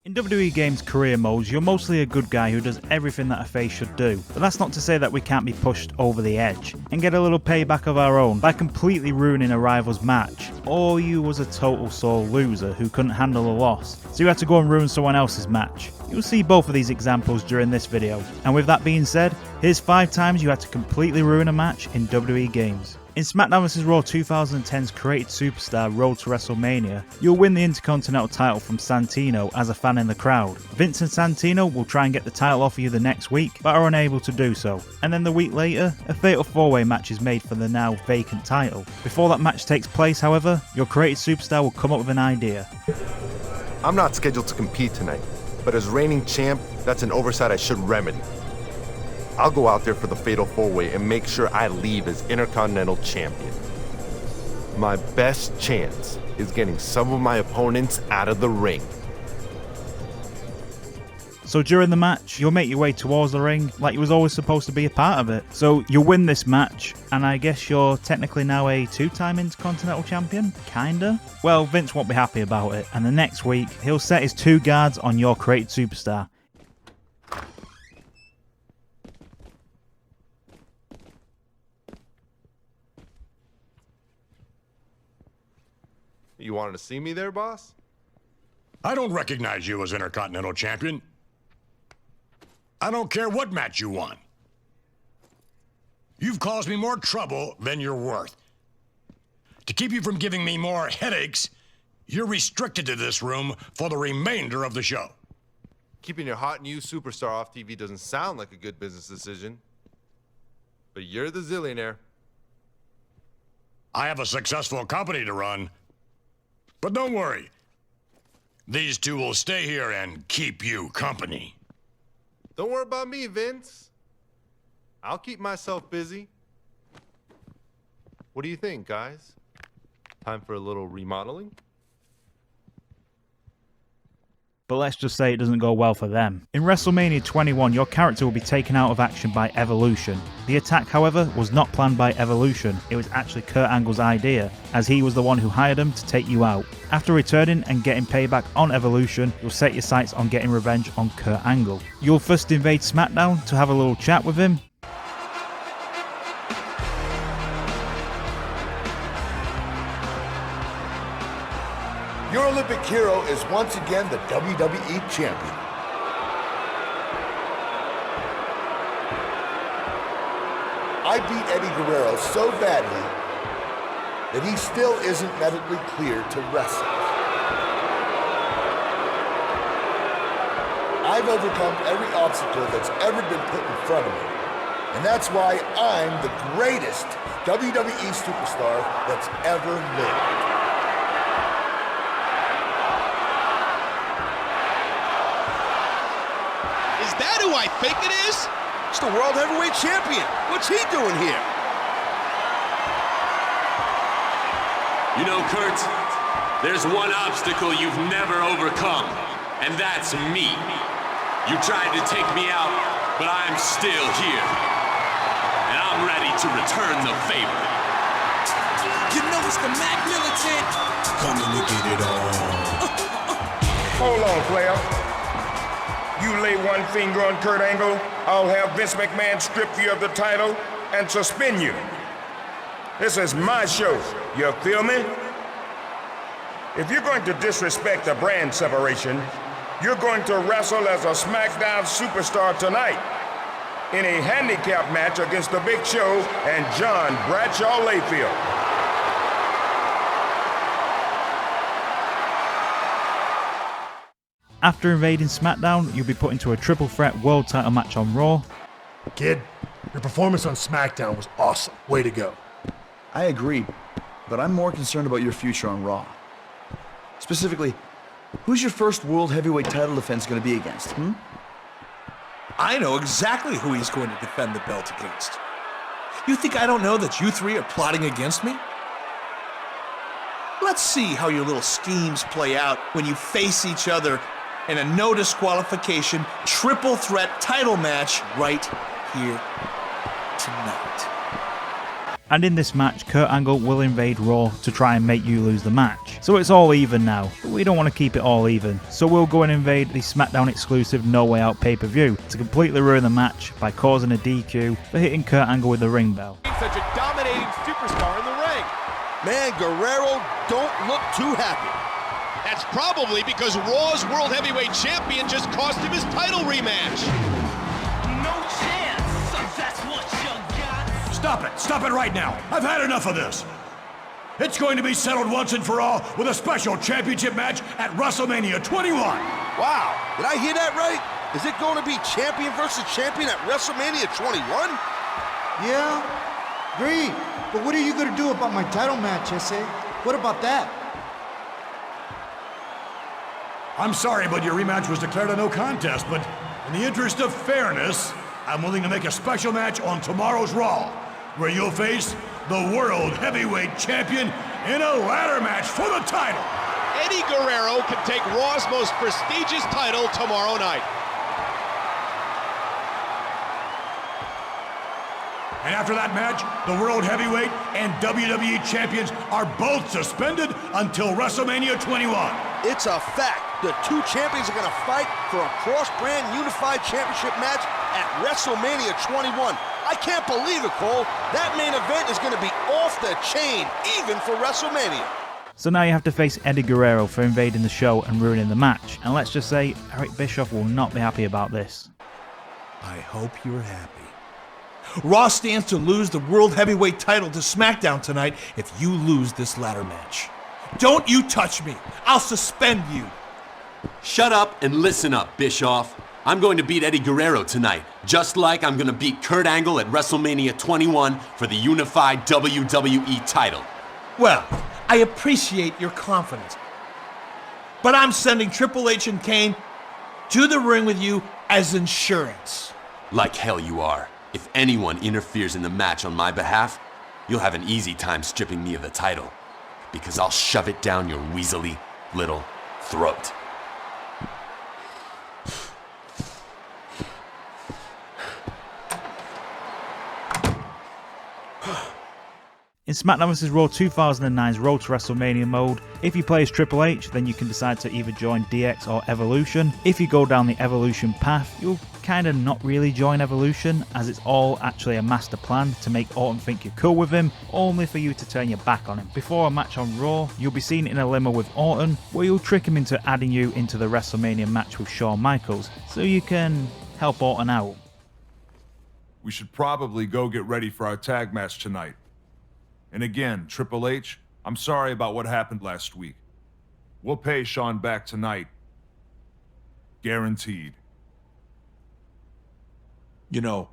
In WWE Games career modes, you're mostly a good guy who does everything that a face should do, but that's not to say that we can't be pushed over the edge and get a little payback of our own by completely ruining a rival's match, or you was a total sore loser who couldn't handle a loss, so you had to go and ruin someone else's match. You'll see both of these examples during this video, and with that being said, here's 5 times you had to completely ruin a match in WWE Games. In SmackDown vs Raw 2010's Created Superstar Road to WrestleMania, you'll win the Intercontinental title from Santino as a fan in the crowd. Vince and Santino will try and get the title off of you the next week, but are unable to do so. And then the week later, a fatal 4-way match is made for the now vacant title. Before that match takes place, however, your Created Superstar will come up with an idea. I'm not scheduled to compete tonight, but as reigning champ, that's an oversight I should remedy. I'll go out there for the fatal 4-way and make sure I leave as Intercontinental Champion. My best chance is getting some of my opponents out of the ring. So during the match, you'll make your way towards the ring like you was always supposed to be a part of it. So you'll win this match, and I guess you're technically now a 2-time Intercontinental Champion? Kinda? Well, Vince won't be happy about it, and the next week, he'll set his 2 guards on your Created Superstar. You wanted to see me there, boss? I don't recognize you as Intercontinental Champion. I don't care what match you won. You've caused me more trouble than you're worth. To keep you from giving me more headaches, you're restricted to this room for the remainder of the show. Keeping your hot new superstar off TV doesn't sound like a good business decision. But you're the zillionaire. I have a successful company to run. But don't worry. These 2 will stay here and keep you company. Don't worry about me, Vince. I'll keep myself busy. What do you think, guys? Time for a little remodeling? But let's just say it doesn't go well for them. In WrestleMania 21, your character will be taken out of action by Evolution. The attack, however, was not planned by Evolution. It was actually Kurt Angle's idea, as he was the one who hired him to take you out. After returning and getting payback on Evolution, you'll set your sights on getting revenge on Kurt Angle. You'll first invade SmackDown to have a little chat with him. Your Olympic hero is once again the WWE Champion. I beat Eddie Guerrero so badly that he still isn't medically cleared to wrestle. I've overcome every obstacle that's ever been put in front of me, and that's why I'm the greatest WWE superstar that's ever lived. Is that who I think it is? It's the World Heavyweight Champion. What's he doing here? You know, Kurt, there's one obstacle you've never overcome, and that's me. You tried to take me out, but I'm still here. And I'm ready to return the favor. You know it's the Mac Militant. Coming to get it on. Hold on, player. You lay one finger on Kurt Angle, I'll have Vince McMahon strip you of the title and suspend you. This is my show, you feel me? If you're going to disrespect the brand separation, you're going to wrestle as a SmackDown superstar tonight in a handicap match against The Big Show and John Bradshaw Layfield. After invading SmackDown, you'll be put into a triple threat world title match on Raw. Kid, your performance on SmackDown was awesome. Way to go. I agree, but I'm more concerned about your future on Raw. Specifically, who's your first World Heavyweight title defense going to be against, I know exactly who he's going to defend the belt against. You think I don't know that you 3 are plotting against me? Let's see how your little schemes play out when you face each other in a no disqualification triple threat title match right here tonight. And in this match, Kurt Angle will invade Raw to try and make you lose the match. So it's all even now, but we don't want to keep it all even. So we'll go and invade the SmackDown exclusive No Way Out pay-per-view to completely ruin the match by causing a DQ for hitting Kurt Angle with the ring bell. Such a dominating superstar in the ring. Man, Guerrero don't look too happy. That's probably because Raw's World Heavyweight Champion just cost him his title rematch. No chance. That's what you got. Stop it right now. I've had enough of this. It's going to be settled once and for all with a special championship match at WrestleMania 21. Wow, did I hear that right? Is it going to be champion versus champion at WrestleMania 21? Yeah, great. But what are you going to do about my title match, S.A.? What about that? I'm sorry, but your rematch was declared a no contest, but in the interest of fairness, I'm willing to make a special match on tomorrow's Raw, where you'll face the World Heavyweight Champion in a ladder match for the title. Eddie Guerrero can take Raw's most prestigious title tomorrow night. And after that match, the World Heavyweight and WWE Champions are both suspended until WrestleMania 21. It's a fact. The two champions are going to fight for a cross-brand unified championship match at WrestleMania 21. I can't believe it, Cole. That main event is going to be off the chain, even for WrestleMania. So now you have to face Eddie Guerrero for invading the show and ruining the match. And let's just say, Eric Bischoff will not be happy about this. I hope you're happy. Raw stands to lose the World Heavyweight title to SmackDown tonight if you lose this ladder match. Don't you touch me. I'll suspend you. Shut up and listen up, Bischoff. I'm going to beat Eddie Guerrero tonight, just like I'm going to beat Kurt Angle at WrestleMania 21 for the unified WWE title. Well, I appreciate your confidence, but I'm sending Triple H and Kane to the ring with you as insurance. Like hell you are. If anyone interferes in the match on my behalf, you'll have an easy time stripping me of the title, because I'll shove it down your weaselly little throat. In SmackDown vs. Raw 2009's Road to WrestleMania mode, if you play as Triple H, then you can decide to either join DX or Evolution. If you go down the Evolution path, you'll kind of not really join Evolution, as it's all actually a master plan to make Orton think you're cool with him, only for you to turn your back on him. Before a match on Raw, you'll be seen in a limo with Orton, where you'll trick him into adding you into the WrestleMania match with Shawn Michaels, so you can help Orton out. We should probably go get ready for our tag match tonight. And again, Triple H, I'm sorry about what happened last week. We'll pay Shawn back tonight. Guaranteed. You know,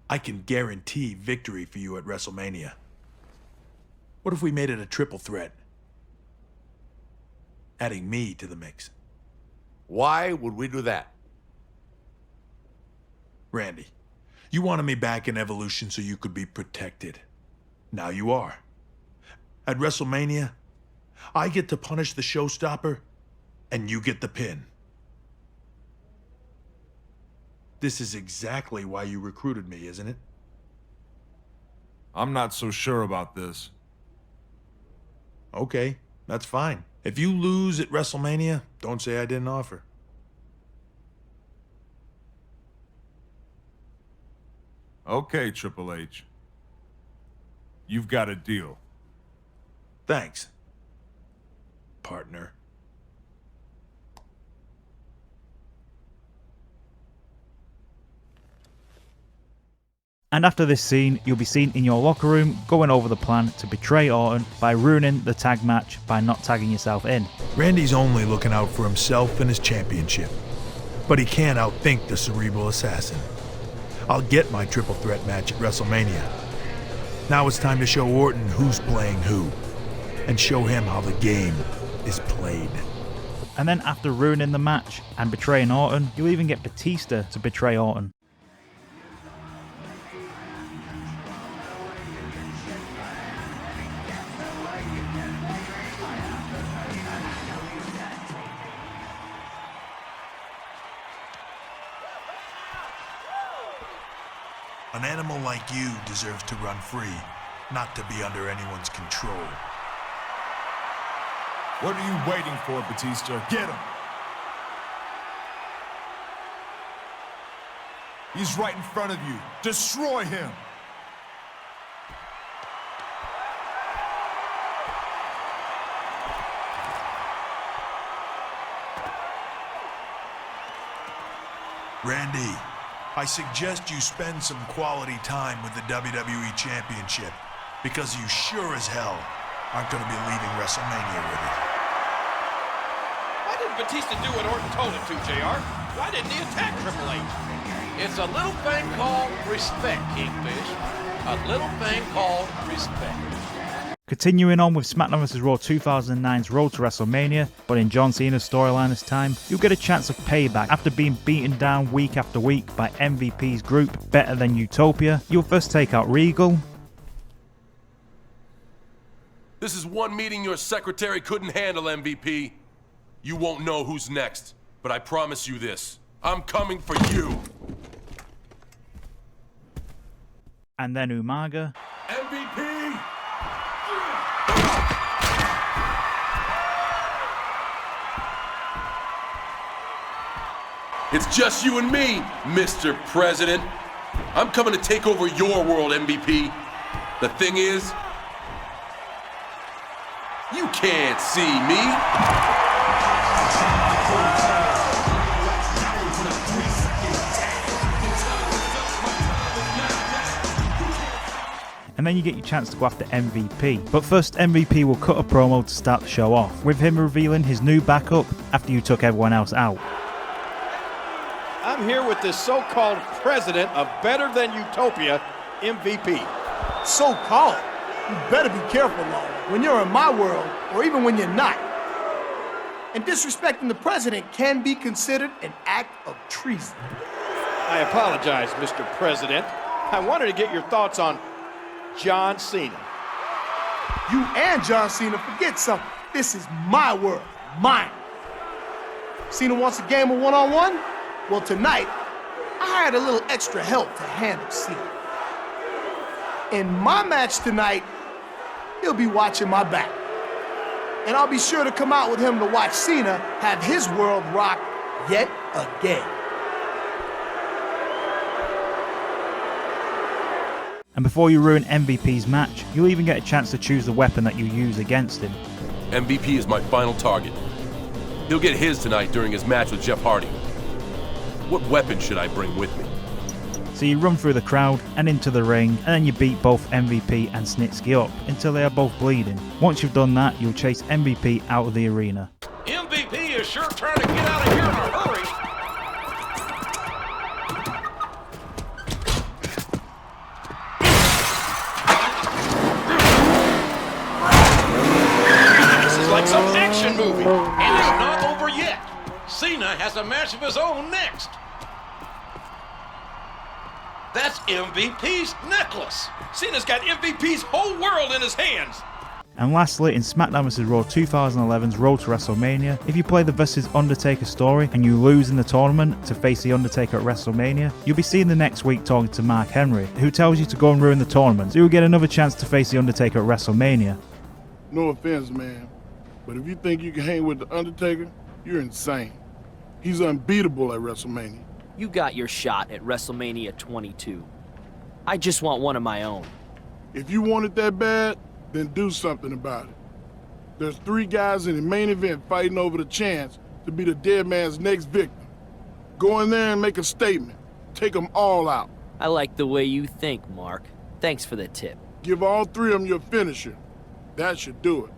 I can guarantee victory for you at WrestleMania. What if we made it a triple threat? Adding me to the mix. Why would we do that? Randy, you wanted me back in Evolution so you could be protected. Now you are. At WrestleMania, I get to punish the showstopper, and you get the pin. This is exactly why you recruited me, isn't it? I'm not so sure about this. Okay, that's fine. If you lose at WrestleMania, don't say I didn't offer. Okay, Triple H. You've got a deal. Thanks, partner. And after this scene, you'll be seen in your locker room going over the plan to betray Orton by ruining the tag match by not tagging yourself in. Randy's only looking out for himself and his championship, but he can't outthink the cerebral assassin. I'll get my triple threat match at WrestleMania. Now it's time to show Orton who's playing who, and show him how the game is played. And then after ruining the match and betraying Orton, you'll even get Batista to betray Orton. An animal like you deserves to run free, not to be under anyone's control. What are you waiting for, Batista? Get him! He's right in front of you. Destroy him! Randy, I suggest you spend some quality time with the WWE Championship, because you sure as hell aren't going to be leaving WrestleMania with it. Why didn't Batista do what Orton told him to, JR? Why didn't he attack Triple H? It's a little thing called respect, Kingfish. A little thing called respect. Continuing on with SmackDown vs. Raw 2009's Road to WrestleMania, but in John Cena's storyline this time, you'll get a chance of payback after being beaten down week after week by MVP's group, Better Than Utopia. You'll first take out Regal. This is one meeting your secretary couldn't handle, MVP. You won't know who's next, but I promise you this. I'm coming for you. And then Umaga. MVP! It's just you and me, Mr. President. I'm coming to take over your world, MVP. The thing is, you can't see me. And then you get your chance to go after MVP. But first, MVP will cut a promo to start the show off, with him revealing his new backup after you took everyone else out. I'm here with this so-called president of Better Than Utopia, MVP. So-called? You better be careful, Lawler, when you're in my world, or even when you're not. And disrespecting the president can be considered an act of treason. I apologize, Mr. President. I wanted to get your thoughts on John Cena. You and John Cena forget something. This is my world, mine. Cena wants a game of one-on-one? Well, tonight, I hired a little extra help to handle Cena. In my match tonight, he'll be watching my back. And I'll be sure to come out with him to watch Cena have his world rocked yet again. And before you ruin MVP's match, you'll even get a chance to choose the weapon that you use against him. MVP is my final target. He'll get his tonight during his match with Jeff Hardy. What weapon should I bring with me? So you run through the crowd and into the ring, and then you beat both MVP and Snitsky up until they are both bleeding. Once you've done that, you'll chase MVP out of the arena. MVP is sure trying to get out of here in a hurry. This is like some action movie, and it's not over yet. Cena has a match of his own next. That's MVP's necklace. Cena's got MVP's whole world in his hands. And lastly, in SmackDown vs. Raw 2011's Road to WrestleMania, if you play the vs. Undertaker story and you lose in the tournament to face the Undertaker at WrestleMania, you'll be seen the next week talking to Mark Henry, who tells you to go and ruin the tournament, so you'll get another chance to face the Undertaker at WrestleMania. No offense, man, but if you think you can hang with the Undertaker, you're insane. He's unbeatable at WrestleMania. You got your shot at WrestleMania 22. I just want one of my own. If you want it that bad, then do something about it. There's 3 guys in the main event fighting over the chance to be the dead man's next victim. Go in there and make a statement. Take them all out. I like the way you think, Mark. Thanks for the tip. Give all 3 of them your finisher. That should do it.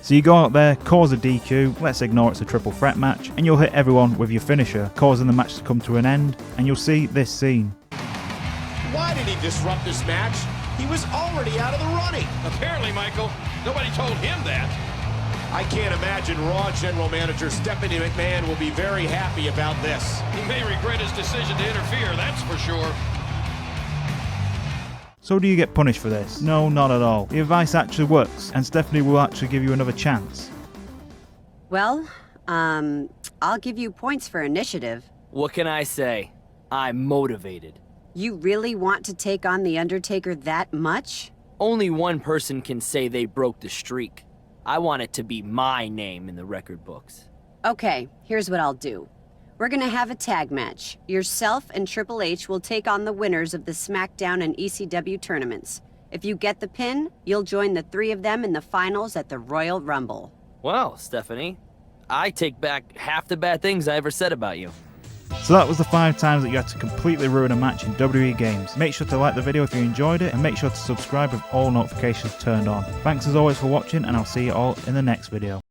So you go out there, cause a DQ, let's ignore it's a triple threat match, and you'll hit everyone with your finisher, causing the match to come to an end, and you'll see this scene. Why did he disrupt this match? He was already out of the running. Apparently, Michael, nobody told him that. I can't imagine Raw General Manager Stephanie McMahon will be very happy about this. He may regret his decision to interfere, that's for sure. So do you get punished for this? No, not at all. The advice actually works, and Stephanie will actually give you another chance. Well, I'll give you points for initiative. What can I say? I'm motivated. You really want to take on The Undertaker that much? Only one person can say they broke the streak. I want it to be my name in the record books. Okay, here's what I'll do. We're gonna have a tag match. Yourself and Triple H will take on the winners of the SmackDown and ECW tournaments. If you get the pin, you'll join the three of them in the finals at the Royal Rumble. Well, Stephanie, I take back half the bad things I ever said about you. So that was the 5 times that you had to completely ruin a match in WWE Games. Make sure to like the video if you enjoyed it, and make sure to subscribe with all notifications turned on. Thanks as always for watching, and I'll see you all in the next video.